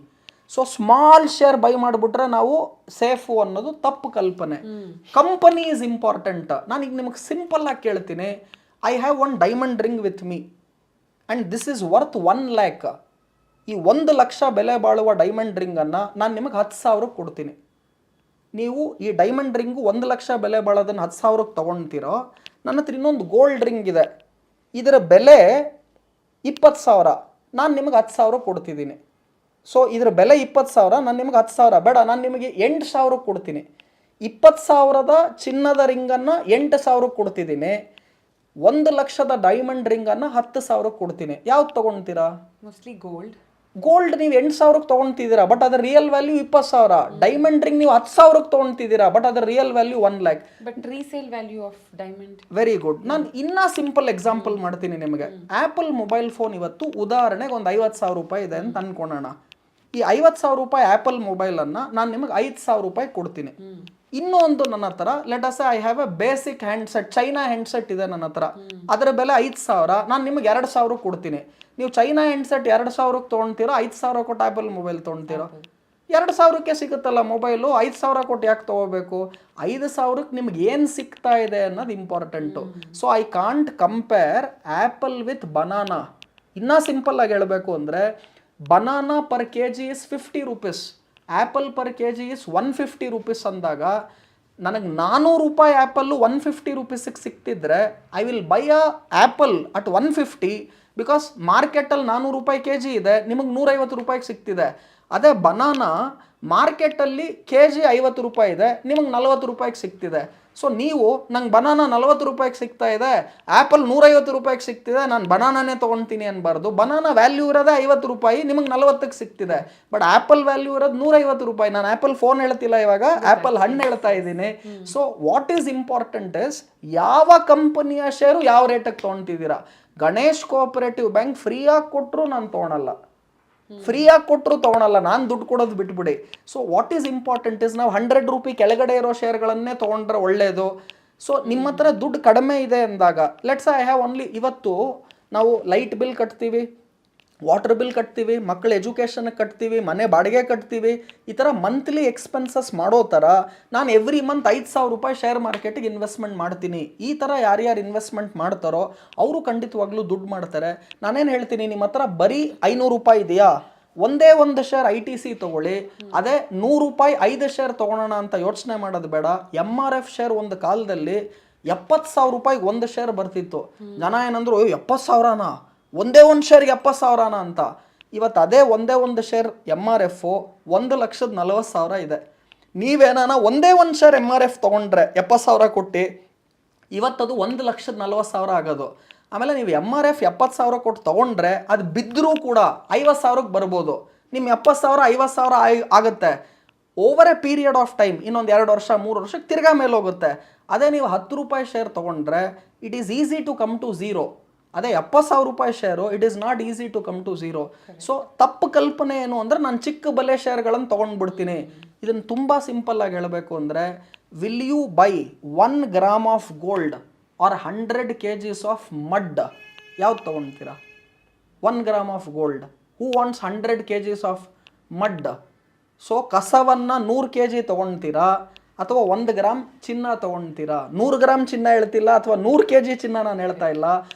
So small share buy ಮಾಡಿಬಿಟ್ರೆ ನಾವು ಸೇಫು ಅನ್ನೋದು ತಪ್ಪು ಕಲ್ಪನೆ. Company is important. ನಾನೀಗ ನಿಮಗೆ ಸಿಂಪಲ್ ಆಗಿ ಕೇಳ್ತೀನಿ, I have one diamond ring with me and this is worth 1 lakh. ಈ 1 ಲಕ್ಷ ಬೆಲೆ ಬಾಳುವ ಡೈಮಂಡ್ ರಿಂಗನ್ನು ನಾನು ನಿಮಗೆ 10,000 ಕೊಡ್ತೀನಿ. ನೀವು ಈ ಡೈಮಂಡ್ ರಿಂಗು 1 ಲಕ್ಷ ಬೆಲೆ ಬಾಳೋದನ್ನು 10,000 ತೊಗೊಳ್ತೀರೋ, ನನ್ನ ಹತ್ರ ಇನ್ನೊಂದು ಗೋಲ್ಡ್ ರಿಂಗ್ ಇದೆ, ಇದರ ಬೆಲೆ 20,000, ನಾನು ನಿಮಗೆ 10,000 ಕೊಡ್ತಿದ್ದೀನಿ. ಸೊ ಇದರ ಬೆಲೆ 20,000, ನಾನು ನಿಮಗೆ 10,000 ಬೇಡ, ನಾನು ನಿಮಗೆ 8,000 ಕೊಡ್ತೀನಿ. 20,000ದ ಚಿನ್ನದ ರಿಂಗನ್ನು 8,000 ಕೊಡ್ತಿದ್ದೀನಿ. 1 ಲಕ್ಷದ ಡೈಮಂಡ್ ರಿಂಗನ್ನು 10,000 ಕೊಡ್ತೀನಿ. ಯಾವ್ದು ತೊಗೊಳ್ತೀರಾ? Mostly gold. ಗೋಲ್ಡ್ ನೀವು 8,000 ತೊಗೊಳ್ತಿದ್ದೀರಾ, ಬಟ್ ಅದರ ರಿಯಲ್ ವ್ಯಾಲ್ಯೂ 20,000. ಡೈಮಂಡ್ ರಿಂಗ್ ನೀವು 10,000 ತೊಗೊಳ್ತಿದ್ದೀರಾ, ಬಟ್ ಅದರ real value 1 lakh. But resale value of diamond. Very good. ನಾನು ಇನ್ನೂ ಸಿಂಪಲ್ ಎಕ್ಸಾಂಪಲ್ ಮಾಡ್ತೀನಿ ನಿಮಗೆ. ಆ್ಯಪಲ್ ಮೊಬೈಲ್ ಫೋನ್ ಇವತ್ತು ಉದಾಹರಣೆಗೆ ಒಂದು 50,000 ರೂಪಾಯಿ ಇದೆ ಅಂತ ಅನ್ಕೊಳ್ಳೋಣ. ಈ 50,000 ರೂಪಾಯಿ ಆ್ಯಪಲ್ ಮೊಬೈಲನ್ನು ನಾನು ನಿಮಗೆ 5,000 ರೂಪಾಯಿ ಕೊಡ್ತೀನಿ. ಇನ್ನೊಂದು ನನ್ನ ಹತ್ರ let us I have A basic handset, China handset ಇದೆ ನನ್ನ ಹತ್ರ, ಅದರ ಬೆಲೆ 5,000, ನಾನು ನಿಮಗೆ 2,000 ಕೊಡ್ತೀನಿ. ನೀವು ಚೈನಾ ಹ್ಯಾಂಡ್ಸೆಟ್ 2,000 ತೊಗೊಳ್ತೀರೋ, 5,000 ಕೊಟ್ಟು ಆ್ಯಪಲ್ ಮೊಬೈಲ್ ತೊಗೊಳ್ತೀರೋ? 2,000ಕ್ಕೆ ಸಿಗುತ್ತಲ್ಲ ಮೊಬೈಲು, 5,000 ಕೊಟ್ಟು ಯಾಕೆ ತೊಗೋಬೇಕು? 5,000ಕ್ಕೆ ನಿಮ್ಗೆ ಏನು ಸಿಗ್ತಾ ಇದೆ ಅನ್ನೋದು important. So I can't compare apple with banana. ಇನ್ನೂ ಸಿಂಪಲ್ ಆಗಿ ಹೇಳಬೇಕು ಅಂದರೆ banana per kg is 50 rupees, apple per K G is 150 rupees ಅಂದಾಗ ನನಗೆ 400 ರೂಪಾಯಿ ಆ್ಯಪಲ್ಲು 150 ರೂಪೀಸಿಗೆ ಸಿಕ್ತಿದ್ರೆ I will buy a apple at 150 because ಮಾರ್ಕೆಟಲ್ಲಿ 400 ರೂಪಾಯಿ ಕೆ ಜಿ ಇದೆ, ನಿಮಗೆ 150 ರೂಪಾಯಿಗೆ ಸಿಗ್ತಿದೆ. ಅದೇ ಬನಾನಾ ಮಾರ್ಕೆಟಲ್ಲಿ ಕೆ ಜಿ 50 ರೂಪಾಯಿ ಇದೆ, ನಿಮಗೆ 40 ರೂಪಾಯಿಗೆ ಸಿಗ್ತಿದೆ. ಸೊ ನೀವು ನಂಗೆ ಬನಾನಾ 40 ರೂಪಾಯಿಗೆ ಸಿಗ್ತಾ ಇದೆ, ಆ್ಯಪಲ್ 150 ರೂಪಾಯಿಗೆ ಸಿಗ್ತಿದೆ, ನಾನು ಬನಾನಾನೇ ತೊಗೊಳ್ತೀನಿ ಅನ್ಬಾರ್ದು. ಬನಾನಾ ವ್ಯಾಲ್ಯೂ ಇರೋದೇ 50 ರೂಪಾಯಿ, ನಿಮಗೆ 40ಕ್ಕೆ ಸಿಗ್ತಿದೆ. ಬಟ್ ಆ್ಯಪಲ್ ವ್ಯಾಲ್ಯೂ ಇರೋದು 150 ರೂಪಾಯಿ. ನಾನು ಆ್ಯಪಲ್ ಫೋನ್ ಹೇಳ್ತಿಲ್ಲ, ಇವಾಗ ಆ್ಯಪಲ್ ಹಣ್ಣು ಹೇಳ್ತಾ ಇದ್ದೀನಿ. So what is important is ಯಾವ ಕಂಪನಿಯ ಶೇರು ಯಾವ ರೇಟಿಗೆ ತೊಗೊಳ್ತಿದ್ದೀರಾ. ಗಣೇಶ್ ಕೋಆಪರೇಟಿವ್ ಬ್ಯಾಂಕ್ ಫ್ರೀಯಾಗಿ ಕೊಟ್ಟರು ನಾನು ತೊಗೊಳಲ್ಲ, ಫ್ರೀಯಾಗಿ ಕೊಟ್ಟರು ತೊಗೊಳಲ್ಲ, ನಾನು ದುಡ್ಡು ಕೊಡೋದು ಬಿಟ್ಬಿಡಿ. So what is important is ನಾವು 100 ರೂಪಾಯಿ ಕೆಳಗಡೆ ಇರೋ ಶೇರ್ಗಳನ್ನೇ ತೊಗೊಂಡ್ರೆ ಒಳ್ಳೆಯದು. ಸೊ ನಿಮ್ಮ ಹತ್ರ ದುಡ್ಡು ಕಡಿಮೆ ಇದೆ ಅಂದಾಗ ಲೆಟ್ಸ್ ಐ ಹ್ಯಾವ್ ಓನ್ಲಿ, ಇವತ್ತು ನಾವು ಲೈಟ್ ಬಿಲ್ ಕಟ್ತೀವಿ, ವಾಟರ್ ಬಿಲ್ ಕಟ್ತೀವಿ, ಮಕ್ಕಳ ಎಜುಕೇಷನ್ಗೆ ಕಟ್ತೀವಿ, ಮನೆ ಬಾಡಿಗೆ ಕಟ್ತೀವಿ, ಈ ಥರ ಮಂತ್ಲಿ ಎಕ್ಸ್ಪೆನ್ಸಸ್ ಮಾಡೋ ಥರ ನಾನು ಎವ್ರಿ ಮಂತ್ 5,000 ರೂಪಾಯಿ ಶೇರ್ ಮಾರ್ಕೆಟಿಗೆ ಇನ್ವೆಸ್ಟ್ಮೆಂಟ್ ಮಾಡ್ತೀನಿ. ಈ ಥರ ಯಾರ್ಯಾರು ಇನ್ವೆಸ್ಟ್ಮೆಂಟ್ ಮಾಡ್ತಾರೋ ಅವರು ಖಂಡಿತವಾಗ್ಲೂ ದುಡ್ಡು ಮಾಡ್ತಾರೆ. ನಾನೇನು ಹೇಳ್ತೀನಿ, ನಿಮ್ಮ ಹತ್ರ ಬರೀ 500 ರೂಪಾಯಿ ಇದೆಯಾ, ಒಂದೇ ಒಂದು ಶೇರ್ ITC ತೊಗೊಳ್ಳಿ. ಅದೇ 100 ರೂಪಾಯಿ 5 ಶೇರ್ ತೊಗೊಳೋಣ ಅಂತ ಯೋಚನೆ ಮಾಡೋದು ಬೇಡ. MRF ಶೇರ್ ಒಂದು ಕಾಲದಲ್ಲಿ 70,000 ರೂಪಾಯಿಗೆ ಒಂದು ಶೇರ್ ಬರ್ತಿತ್ತು. ಜನ ಏನಂದ್ರು, 70,000ನಾ, ಒಂದೇ ಒಂದು ಶೇರ್ಗೆ 70,000ನಾ ಅಂತ. ಇವತ್ತು ಅದೇ ಒಂದೇ ಒಂದು ಶೇರ್ MRF 1,40,000 ಇದೆ. ನೀವೇನಾನ ಒಂದೇ ಒಂದು ಶೇರ್ MRF ತೊಗೊಂಡ್ರೆ 70,000 ಕೊಟ್ಟು, ಇವತ್ತದು 1,40,000 ಆಗೋದು. ಆಮೇಲೆ ನೀವು MRF 70,000 ಕೊಟ್ಟು ತೊಗೊಂಡ್ರೆ ಅದು ಬಿದ್ದರೂ ಕೂಡ 50,000ಕ್ಕೆ ಬರ್ಬೋದು. ನಿಮ್ಮ 70,000 50,000 ಆಗುತ್ತೆ. Over A period of time, ಇನ್ನೊಂದು 2 ವರ್ಷ 3 ವರ್ಷಕ್ಕೆ ತಿರ್ಗಾ ಮೇಲೆ ಹೋಗುತ್ತೆ. ಅದೇ ನೀವು 10 ರೂಪಾಯಿ ಶೇರ್ ತೊಗೊಂಡ್ರೆ it is easy to come to zero. ಅದೇ 70,000 ರೂಪಾಯಿ share it is not easy to come to zero. So ತಪ್ಪು ಕಲ್ಪನೆ ಏನು ಅಂದರೆ ನಾನು ಚಿಕ್ಕ ಬೆಲೆ ಶೇರ್ಗಳನ್ನು ತೊಗೊಂಡ್ಬಿಡ್ತೀನಿ. ಇದನ್ನು ತುಂಬ ಸಿಂಪಲ್ ಆಗಿ ಹೇಳಬೇಕು ಅಂದರೆ, will you buy 1 gram of gold or 100 kgs of mud? ಯಾವ್ದು ತೊಗೊಳ್ತೀರಾ? 1 gram of gold. Who wants 100 kgs of mud? So ಕಸವನ್ನು 100 kg ತೊಗೊಳ್ತೀರಾ ಅಥವಾ 1 ಗ್ರಾಮ್ ಚಿನ್ನ ತೊಗೊಳ್ತೀರಾ? 100 ಗ್ರಾಮ್ ಚಿನ್ನ ಹೇಳ್ತಿಲ್ಲ, ಅಥವಾ 100 kg ಚಿನ್ನ ನಾನು ಹೇಳ್ತಾ ಇಲ್ಲ.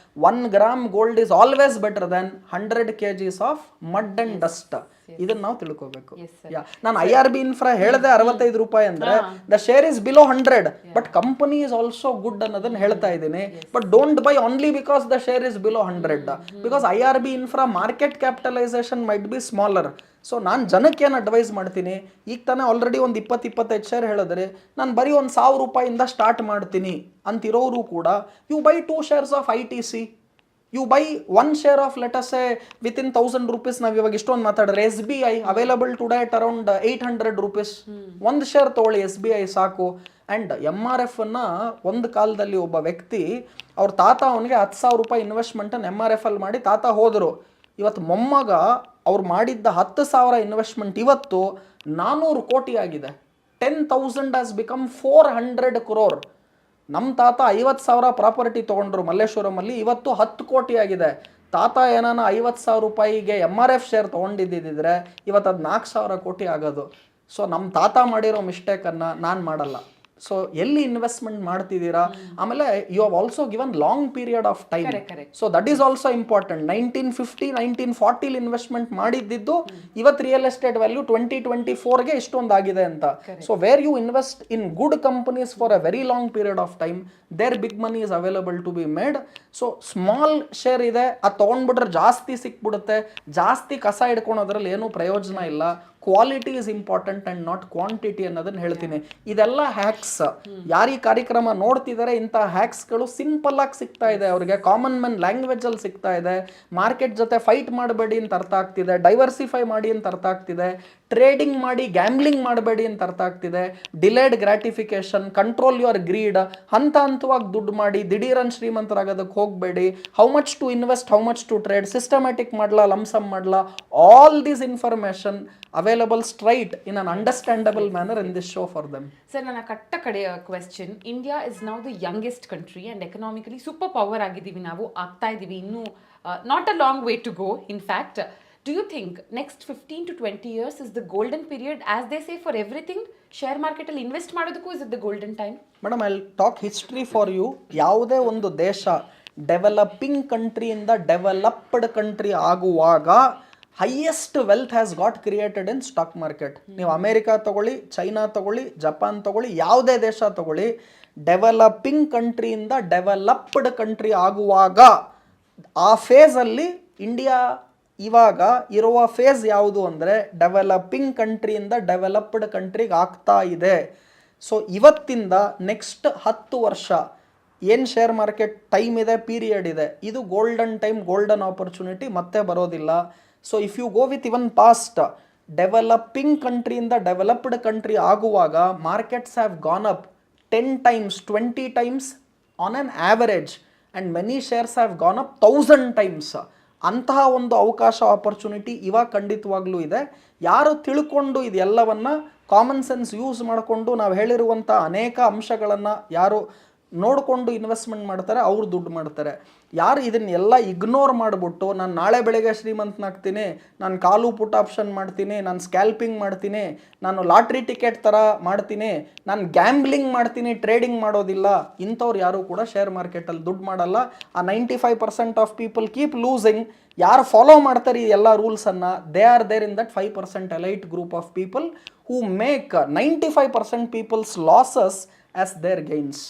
1 gram gold is always better then 100 kgs of mud and dust. ಇದನ್ನ ನಾವು ತಿಳ್ಕೋಬೇಕು. ನಾನು IRB ಇನ್ಫ್ರಾ ಹೇಳಿದೆ 65 ರೂಪಾಯಿ ಅಂದ್ರೆ the share is below 100, but company is also good ಅನ್ನೋದನ್ನ ಹೇಳ್ತಾ ಇದ್ದೀನಿ. But don't by only because the share is below 100, because IRB infra market capitalisation might be smaller. So ನಾನು ಜನಕ್ಕೆ ಏನು ಅಡ್ವೈಸ್ ಮಾಡ್ತೀನಿ, ಈಗ ತಾನೇ ಆಲ್ರೆಡಿ ಒಂದು 20-25 ಶೇರ್ ಹೇಳಿದ್ರೆ ನಾನು ಬರೀ ಒಂದು 1,000 ರೂಪಾಯಿಂದ ಸ್ಟಾರ್ಟ್ ಮಾಡ್ತೀನಿ ಅಂತಿರೋರು ಕೂಡ you buy 2 shares of ITC, you buy 1 share of let's say within 1,000 rupees. ನಾವು ಇವಾಗ ಇಷ್ಟೊಂದು ಮಾತಾಡಿದ್ರೆ SBI available today at around 800 rupees. ಒಂದು ಶೇರ್ ತೊಗೊಳ್ಳಿ SBI ಸಾಕು. ಆ್ಯಂಡ್ MRF ಅನ್ನ ಒಂದು ಕಾಲದಲ್ಲಿ ಒಬ್ಬ ವ್ಯಕ್ತಿ ಅವ್ರ ತಾತ ಅವನಿಗೆ 10,000 ರೂಪಾಯಿ ಇನ್ವೆಸ್ಟ್ಮೆಂಟನ್ನು MRF ಅಲ್ಲಿ ಮಾಡಿ ತಾತ ಹೋದರು. ಇವತ್ತು ಮೊಮ್ಮಗ ಅವ್ರು ಮಾಡಿದ್ದ 10,000 ಇನ್ವೆಸ್ಟ್ಮೆಂಟ್ ಇವತ್ತು 400 ಕೋಟಿ ಆಗಿದೆ. 10,000 ಹ್ಯಾಸ್ ಬಿಕಮ್ 400 crore. ನಮ್ಮ ತಾತ 50,000 ಪ್ರಾಪರ್ಟಿ ತೊಗೊಂಡ್ರು ಮಲ್ಲೇಶ್ವರಮಲ್ಲಿ, ಇವತ್ತು 10 ಕೋಟಿ ಆಗಿದೆ. ತಾತ ಏನಾನ 50,000 ರೂಪಾಯಿಗೆ MRF ಶೇರ್ ತೊಗೊಂಡಿದ್ದಿದ್ರೆ ಇವತ್ತು ಅದು 4,000 ಕೋಟಿ ಆಗೋದು. ಸೊ ನಮ್ಮ ತಾತ ಮಾಡಿರೋ ಮಿಸ್ಟೇಕನ್ನು ನಾನು ಮಾಡಲ್ಲ. ಸೊ ಎಲ್ಲಿ ಇನ್ವೆಸ್ಟ್ಮೆಂಟ್ ಮಾಡ್ತಿದ್ದೀರಾ, ಆಮೇಲೆ you have also given long period of time. So that is also important. 1950 1940 investment ಮಾಡಿದ್ದು ಇವತ್ತು ರಿಯಲ್ ಎಸ್ಟೇಟ್ ವ್ಯಾಲ್ಯೂ 2024ಗೆ ಇಷ್ಟೊಂದು ಆಗಿದೆ ಅಂತ. So where you invest in good companies for a very long period of time, there big money is available to be made. So small share ಇದೆ, ಅದು ತೊಗೊಂಡ್ಬಿಟ್ರೆ ಜಾಸ್ತಿ ಸಿಕ್ಬಿಡುತ್ತೆ, ಜಾಸ್ತಿ ಕಸ ಹಿಡ್ಕೊಳೋದ್ರಲ್ಲಿ ಏನೂ ಪ್ರಯೋಜನ ಇಲ್ಲ. Quality is important and not quantity ಅನ್ನೋದನ್ನ ಹೇಳ್ತೀನಿ. ಇದೆಲ್ಲ ಹ್ಯಾಕ್ಸ್. ಯಾರು ಈ ಕಾರ್ಯಕ್ರಮ ನೋಡ್ತಿದ್ದಾರೆ ಇಂಥ ಹ್ಯಾಕ್ಸ್ಗಳು ಸಿಂಪಲ್ ಆಗಿ ಸಿಗ್ತಾ ಇದೆ ಅವ್ರಿಗೆ, ಕಾಮನ್ ಮ್ಯಾನ್ ಲ್ಯಾಂಗ್ವೇಜ್ ಅಲ್ಲಿ ಸಿಗ್ತಾ ಇದೆ. ಮಾರ್ಕೆಟ್ ಜೊತೆ ಫೈಟ್ ಮಾಡಬೇಡಿ ಅಂತ ಅರ್ಥ ಆಗ್ತಿದೆ, ಡೈವರ್ಸಿಫೈ ಮಾಡಿ ಅಂತ ಅರ್ಥ ಆಗ್ತಿದೆ, ಟ್ರೇಡಿಂಗ್ ಮಾಡಿ ಗ್ಯಾಮ್ಲಿಂಗ್ ಮಾಡಬೇಡಿ ಅಂತ ಅರ್ಥ ಆಗ್ತಿದೆ, delayed gratification, control your greed, ಹಂತವಾಗಿ ದುಡ್ಡು ಮಾಡಿ ದಿಢೀರನ್ ಶ್ರೀಮಂತರಾಗೋದಕ್ಕೆ ಹೋಗಬೇಡಿ, how much to invest, how much to trade, systematic ಮಾಡಲಾ, ಲಮ್ಸಮ್ ಮಾಡಲಾ, all this information available straight in an understandable manner in this show for them. Sir, ನನ್ನ ಕಟ್ಟ ಕಡೆಯ question, India is now the youngest country and economically super power ಆಗಿದ್ದೀವಿ, ನಾವು ಆಗ್ತಾ ಇದ್ದೀವಿ, ಇನ್ನೂ not a long way to go. In fact, do you think next 15 to 20 years is the golden period, as they say for everything? Share market ಅಲ್ಲಿ invest ಮಾಡೋದಕ್ಕೂ is it the golden time? Madam, I will talk history for you. ಯಾವುದೇ ಒಂದು ದೇಶ developing ಕಂಟ್ರಿಯಿಂದ developed country ಆಗುವಾಗ highest wealth has got created in stock market. ನೀವು America ತಗೊಳ್ಳಿ, China ತಗೊಳ್ಳಿ, ಜಪಾನ್ ತಗೊಳ್ಳಿ, ಯಾವುದೇ ದೇಶ ತಗೊಳ್ಳಿ, ಡೆವಲಪಿಂಗ್ ಕಂಟ್ರಿಯಿಂದ ಡೆವಲಪ್ಡ್ ಕಂಟ್ರಿ ಆಗುವಾಗ ಆ ಫೇಸಲ್ಲಿ ಇಂಡಿಯಾ ಇವಾಗ ಇರುವ ಫೇಸ್ ಯಾವುದು ಅಂದರೆ ಡೆವಲಪಿಂಗ್ ಕಂಟ್ರಿಯಿಂದ ಡೆವಲಪ್ಡ್ ಕಂಟ್ರಿಗೆ ಆಗ್ತಾ ಇದೆ. ಸೊ ಇವತ್ತಿಂದ ನೆಕ್ಸ್ಟ್ 10 ವರ್ಷ ಏನು ಶೇರ್ ಮಾರ್ಕೆಟ್ ಟೈಮ್ ಇದೆ, ಪೀರಿಯಡ್ ಇದೆ, ಇದು ಗೋಲ್ಡನ್ ಟೈಮ್, ಗೋಲ್ಡನ್ ಆಪರ್ಚುನಿಟಿ ಮತ್ತೆ ಬರೋದಿಲ್ಲ. So if you go with even past, developing ಕಂಟ್ರಿಯಿಂದ ಡೆವಲಪ್ಡ್ ಕಂಟ್ರಿ ಆಗುವಾಗ markets have gone up 10 times, 20 times on on average, and many shares have gone up 1000 times. ಅಂತಹ ಒಂದು ಅವಕಾಶ, opportunity ಇವಾಗ ಖಂಡಿತವಾಗ್ಲೂ ಇದೆ. ಯಾರು ತಿಳ್ಕೊಂಡು ಇದೆಲ್ಲವನ್ನು ಕಾಮನ್ ಸೆನ್ಸ್ ಯೂಸ್ ಮಾಡಿಕೊಂಡು ನಾವು ಹೇಳಿರುವಂಥ ಅನೇಕ ಅಂಶಗಳನ್ನು ಯಾರು ನೋಡಿಕೊಂಡು ಇನ್ವೆಸ್ಟ್ಮೆಂಟ್ ಮಾಡ್ತಾರೆ, ಅವ್ರು ದುಡ್ಡು ಮಾಡ್ತಾರೆ. ಯಾರು ಇದನ್ನೆಲ್ಲ ಇಗ್ನೋರ್ ಮಾಡಿಬಿಟ್ಟು ನಾನು ನಾಳೆ ಬೆಳಗ್ಗೆ ಶ್ರೀಮಂತನಾಗ್ತೀನಿ, ನಾನು ಕಾಲು ಪುಟ್ ಆಪ್ಷನ್ ಮಾಡ್ತೀನಿ, ನಾನು ಸ್ಕ್ಯಾಲ್ಪಿಂಗ್ ಮಾಡ್ತೀನಿ, ನಾನು ಲಾಟ್ರಿ ಟಿಕೆಟ್ ಥರ ಮಾಡ್ತೀನಿ, ನಾನು ಗ್ಯಾಂಬ್ಲಿಂಗ್ ಮಾಡ್ತೀನಿ, ಟ್ರೇಡಿಂಗ್ ಮಾಡೋದಿಲ್ಲ, ಇಂಥವ್ರು ಯಾರು ಕೂಡ ಶೇರ್ ಮಾರ್ಕೆಟಲ್ಲಿ ದುಡ್ಡು ಮಾಡಲ್ಲ. ಆ 95% ಆಫ್ ಪೀಪಲ್ ಕೀಪ್ ಲೂಸಿಂಗ್. ಯಾರು ಫಾಲೋ ಮಾಡ್ತಾರೆ ಈ ಎಲ್ಲ ರೂಲ್ಸನ್ನು, they are there in that 5% elite group of people who make 95% people's losses as their gains.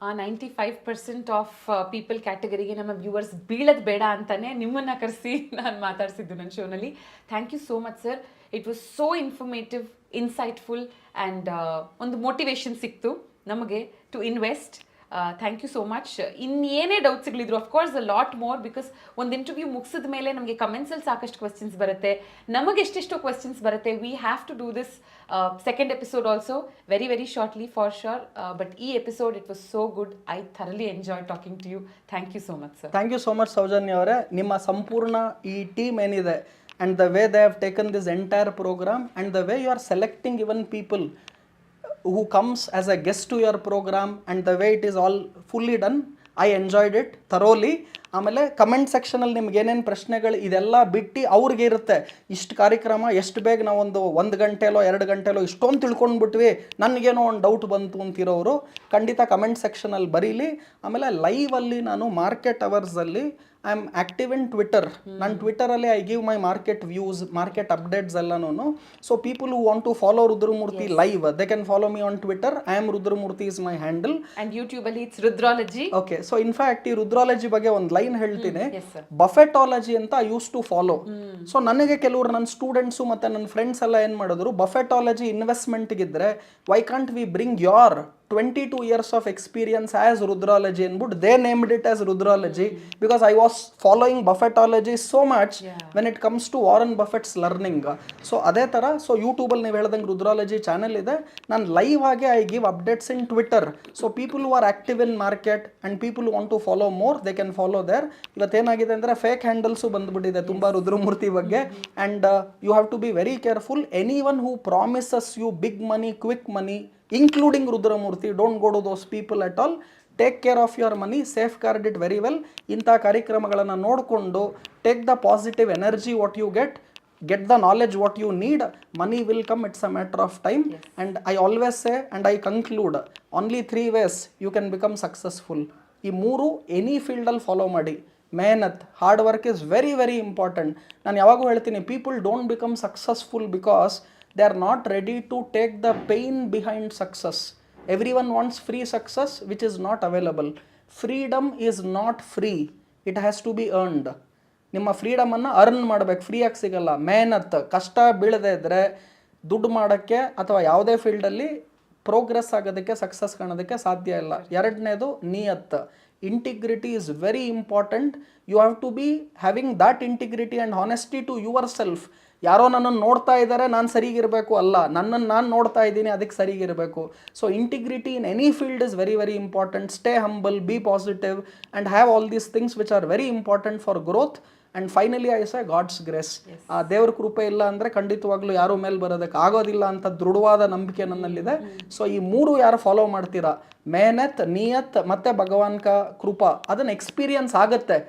ಆ 95% ಆಫ್ ಪೀಪಲ್ ಕ್ಯಾಟಗರಿಗೆ ನಮ್ಮ ವ್ಯೂವರ್ಸ್ ಬೀಳೋದು ಬೇಡ ಅಂತಾನೆ ನಿಮ್ಮನ್ನು ಕರೆಸಿ ನಾನು ಮಾತಾಡಿಸಿದ್ದು ನನ್ನ ಶೋನಲ್ಲಿ. Thank you so much sir. It was so informative, insightful and ಒಂದು ಮೋಟಿವೇಶನ್ ಸಿಕ್ತು ನಮಗೆ to invest. Thank you so much. ಇನ್ನೇನೇ ಡೌಟ್ಸ್ಗಳಿದ್ರು, of course a lot more, because ಒಂದು ಇಂಟರ್ವ್ಯೂ ಮುಗಿಸಿದ ಮೇಲೆ ನಮಗೆ ಕಮೆಂಟ್ಸಲ್ಲಿ ಸಾಕಷ್ಟು ಕ್ವೆಶ್ಚನ್ಸ್ ಬರುತ್ತೆ, ನಮಗೆ ಎಷ್ಟೆಷ್ಟೋ ಕ್ವೆಶ್ಚನ್ಸ್ ಬರುತ್ತೆ. We have to do this second episode also very very shortly for sure. But ಈ episode it was so good. I thoroughly enjoy talking to you. Thank you so much sir. Thank you so much Soujanya ಅವರೇ. ನಿಮ್ಮ ಸಂಪೂರ್ಣ ಈ team ಏನಿದೆ, and the way they have taken this entire program, and the way you are selecting even people who comes as a guest to your program, and the way it is all fully done, I enjoyed it thoroughly. ಆಮೇಲೆ comment ಸೆಕ್ಷನಲ್ಲಿ ನಿಮ್ಗೆ ಏನೇನು ಪ್ರಶ್ನೆಗಳು ಇದೆಲ್ಲ ಬಿಟ್ಟು ಅವ್ರಿಗೆ ಇರುತ್ತೆ, ಇಷ್ಟು ಕಾರ್ಯಕ್ರಮ ಎಷ್ಟು ಬೇಗ ನಾವು ಒಂದು ಗಂಟೆಲೋ 2 ಗಂಟೆಲೋ ಇಷ್ಟೊಂದು ತಿಳ್ಕೊಂಡ್ಬಿಟ್ವಿ, ನನಗೇನೋ ಒಂದು ಡೌಟ್ ಬಂತು ಅಂತಿರೋರು ಖಂಡಿತ ಕಮೆಂಟ್ ಸೆಕ್ಷನಲ್ಲಿ ಬರೀಲಿ. ಆಮೇಲೆ ಲೈವಲ್ಲಿ ನಾನು ಮಾರ್ಕೆಟ್ ಅವರ್ಸಲ್ಲಿ I am active in Twitter. ನಾನು ಟ್ವಿಟರಲ್ಲಿ I give my market views, market updates ಎಲ್ಲನೂ. So people who want to follow Rudramurthy live, they can follow me on Twitter. I am Rudramurthy is my handle. And ಯೂಟ್ಯೂಬಲ್ಲಿ it's Rudralogy. Okay, so in fact ಈ ರುದ್ರಾಲಜಿ ಬಗ್ಗೆ ಒಂದು line ಹೇಳ್ತೀನಿ. Buffettology ಅಂತ I used to follow. So ನನಗೆ ಕೆಲವರು ನನ್ನ ಸ್ಟೂಡೆಂಟ್ಸು ಮತ್ತು ನನ್ನ ಫ್ರೆಂಡ್ಸ್ ಎಲ್ಲ ಏನು ಮಾಡಿದ್ರು, ಬಫೆಟಾಲಜಿ ಇನ್ವೆಸ್ಟ್ಮೆಂಟ್ಗಿದ್ರೆ why can't we bring your 22 years of experience as Rudralogy ಅಂದ್ಬಿಟ್ಟು they named it as Rudralogy because I was following Buffettology so much when it comes to Warren Buffett's learning. So ಅದೇ ಥರ so ಯೂಟ್ಯೂಬಲ್ಲಿ ನೀವು ಹೇಳ್ದಂಗೆ ರುದ್ರಾಲಜಿ channel ಇದೆ. ನಾನು live ಆಗಿ I give updates in Twitter. So people who are active in market and people who want to follow more, they can follow there. ಇವತ್ತೇನಾಗಿದೆ ಅಂದರೆ ಫೇಕ್ ಹ್ಯಾಂಡಲ್ಸು ಬಂದುಬಿಟ್ಟಿದೆ ತುಂಬ ರುದ್ರಮೂರ್ತಿ ಬಗ್ಗೆ. And you have to be very careful. Anyone who promises you big money, quick money, including Rudramurthy, don't go to those people at all. Take care of your money, safeguard it very well. ಇಂಥ ಕಾರ್ಯಕ್ರಮಗಳನ್ನು ನೋಡಿಕೊಂಡು take the positive energy what you get the knowledge what you need, money will come, it's a matter of time. And I always say and I conclude, only 3 ways you can become successful. ಈ 3 any ಫೀಲ್ಡಲ್ಲಿ follow ಮಾಡಿ. ಮೆಹನತ್, hard work is very very important. ನಾನು ಯಾವಾಗೂ ಹೇಳ್ತೀನಿ, people don't become successful because they are not ready to take the pain behind success. Everyone wants free success which is not available. Freedom is not free, it has to be earned. ನಿಮ್ಮ ಫ್ರೀಡಮನ್ನು earn ಮಾಡಬೇಕು, ಫ್ರೀಯಾಗಿ ಸಿಗಲ್ಲ. ಮೆಹನತ್, ಕಷ್ಟ ಬೀಳದೇ ಇದ್ದರೆ ದುಡ್ಡು ಮಾಡೋಕ್ಕೆ ಅಥವಾ ಯಾವುದೇ ಫೀಲ್ಡಲ್ಲಿ ಪ್ರೋಗ್ರೆಸ್ ಆಗೋದಕ್ಕೆ, ಸಕ್ಸಸ್ ಕಾಣೋದಕ್ಕೆ ಸಾಧ್ಯ ಇಲ್ಲ. ಎರಡನೇದು ನಿಯತ್. Integrity is very important. You have to be having that integrity and honesty to yourself. ಯಾರೋ ನನ್ನನ್ನು ನೋಡ್ತಾ ಇದ್ದಾರೆ, ನಾನು ಸರಿಗಿರಬೇಕು ಅಲ್ಲ, ನನ್ನನ್ನು ನಾನು ನೋಡ್ತಾ ಇದ್ದೀನಿ, ಅದಕ್ಕೆ ಸರಿಗಿರಬೇಕು. So integrity in any field is very very important. Stay humble, be positive and have all these things which are very important for growth. And finally I say God's grace. ಆ ದೇವ್ರ ಕೃಪೆ ಇಲ್ಲ ಅಂದರೆ ಖಂಡಿತವಾಗ್ಲೂ ಯಾರೂ ಮೇಲೆ ಬರೋದಕ್ಕೆ ಆಗೋದಿಲ್ಲ ಅಂತ ದೃಢವಾದ ನಂಬಿಕೆ ನನ್ನಲ್ಲಿದೆ. ಸೊ ಈ 3 ಯಾರು ಫಾಲೋ ಮಾಡ್ತೀರಾ, ಮೆಹನತ್, ನಿಯತ್ ಮತ್ತು ಭಗವಾನ್ ಕಾ ಕೃಪಾ, ಅದನ್ನು ಎಕ್ಸ್ಪೀರಿಯನ್ಸ್ ಆಗುತ್ತೆ.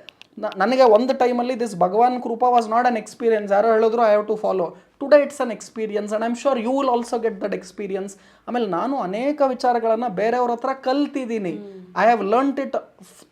ನನಗೆ ಒಂದು ಟೈಮಲ್ಲಿ ದಿಸ್ ಭಗವಾನ್ ಕೃಪಾ ವಾಸ್ ನಾಟ್ ಅನ್ ಎಕ್ಸ್ಪೀರಿಯನ್ಸ್. ಯಾರೋ ಹೇಳಿದ್ರು I have to follow. Today it's an experience and I am sure you will also get that experience. ಆಮೇಲೆ ನಾನು ಅನೇಕ ವಿಚಾರಗಳನ್ನು ಬೇರೆಯವ್ರ ಹತ್ರ ಕಲ್ತಿದ್ದೀನಿ. I have learned it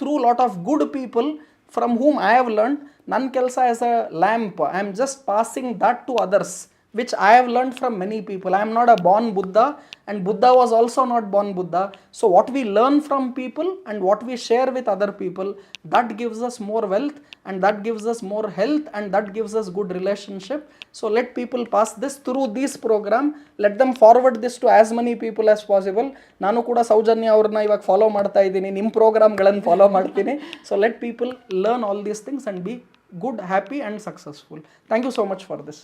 through lot of good people from whom I have learned. ನನ್ನ ಕೆಲಸ as a lamp, I am just passing that to others, which I have learned from many people. I am not a born Buddha, and Buddha was also not born Buddha. So what we learn from people and what we share with other people, that gives us more wealth, and that gives us more health, and that gives us good relationship. So let people pass this through this program. Let them forward this to as many people as possible. ನಾನು ಕೂಡ ಸೌಜನ್ಯ ಅವ್ರನ್ನ ಇವಾಗ follow ಮಾಡ್ತಾ ಇದ್ದೀನಿ, ನಿಮ್ಮ ಪ್ರೋಗ್ರಾಮ್ಗಳನ್ನು follow ಮಾಡ್ತೀನಿ. So let people learn all these things and B good, happy and successful. Thank you so much for this.